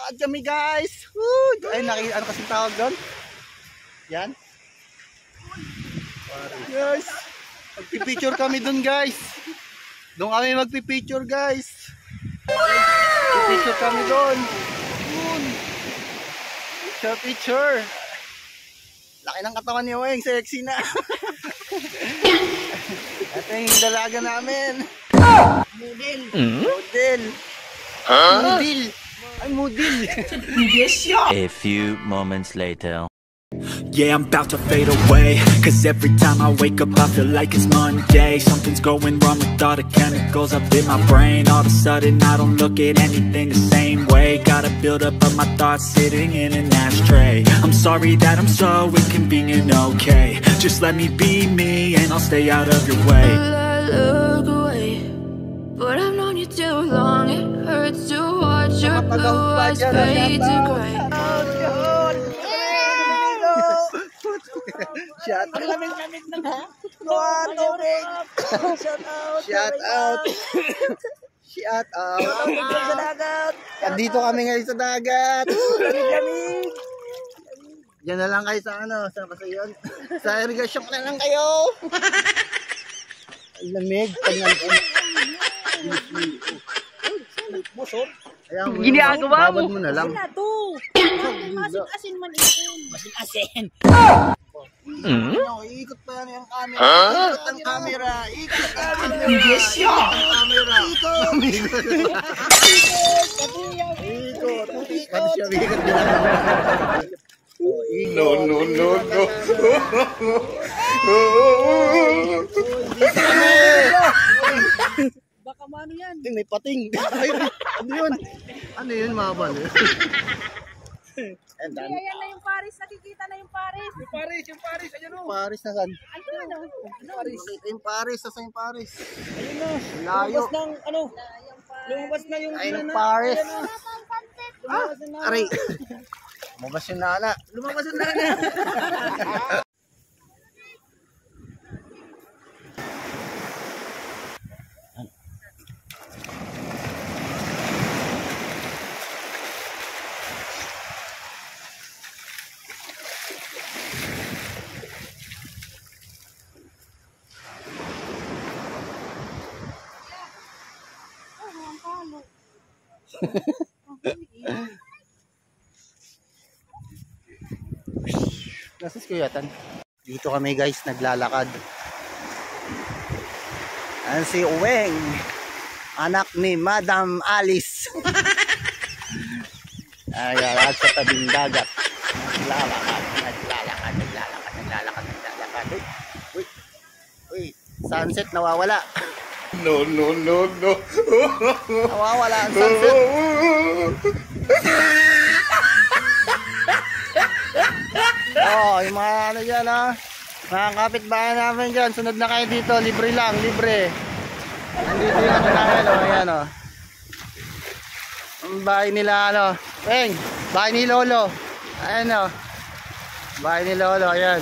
Naglalakad kami guys. Woo! Ay, ano kasing tawag doon? Yan. Guys, magpipicture kami doon guys. Doon kami magpipicture guys. Magpipicture kami doon. Picture. Laki ng katawan ni Oweng, sexy na. Ito yung dalaga namin. Model. Model. Model. Ay, model. A few moments later. Yeah, I'm about to fade away, cause every time I wake up I feel like it's Monday. Something's going wrong with all the chemicals up in my brain. All of a sudden I don't look at anything the same way. Gotta build up of my thoughts sitting in an ashtray. I'm sorry that I'm so inconvenient, okay. Just let me be me and I'll stay out of your way. I look away, but I've known you too long. It hurts to watch your blue eyes fade to gray. Shout out. Lamig-lamig na ha? Shout out. Shout out. Shout out. Andito kami ngayon sa dagat. Lamig-lamig. Diyan na lang kayo sa ano, sa yun. Sa irrigation na lang kayo. Lamig. Ginagawa mo. Babad mo na lang. Masin-asin man ito. Masin-asin. Ikot pa yan yung camera. Ikot ang camera. Ikot ang camera. Yes, yeah. Camera. Ikot. Ikot. Pati siya ikot. No. Baka mano yan. May pating. Ano yun, mabal? Ayan na yung Paris, nakikita na yung Paris. Yung Paris, ayan o. Paris na saan? Paris. Yung Paris, saan yung Paris? Ayun na. Layo. Lumabas ng, ano? Lumabas na yung... Ayun ang Paris. Aray. Lumabas yung nana. Lumabas yung nana. Nasas ko yatan. Dito kami guys naglalakad. Ayan si Oweng, anak ni Madam Alice. Naglalakad sa tabing dagat. Naglalakad. Uy, sunset nawawala. No. Nawawala ang sunset. Yung mga ano dyan mga kapitbahay namin dyan, sunod na kayo dito, libre lang, libre. Nandito yung ano namin, ayan ang bahay nila, bahay ni Lolo, ayan bahay ni Lolo, ayan.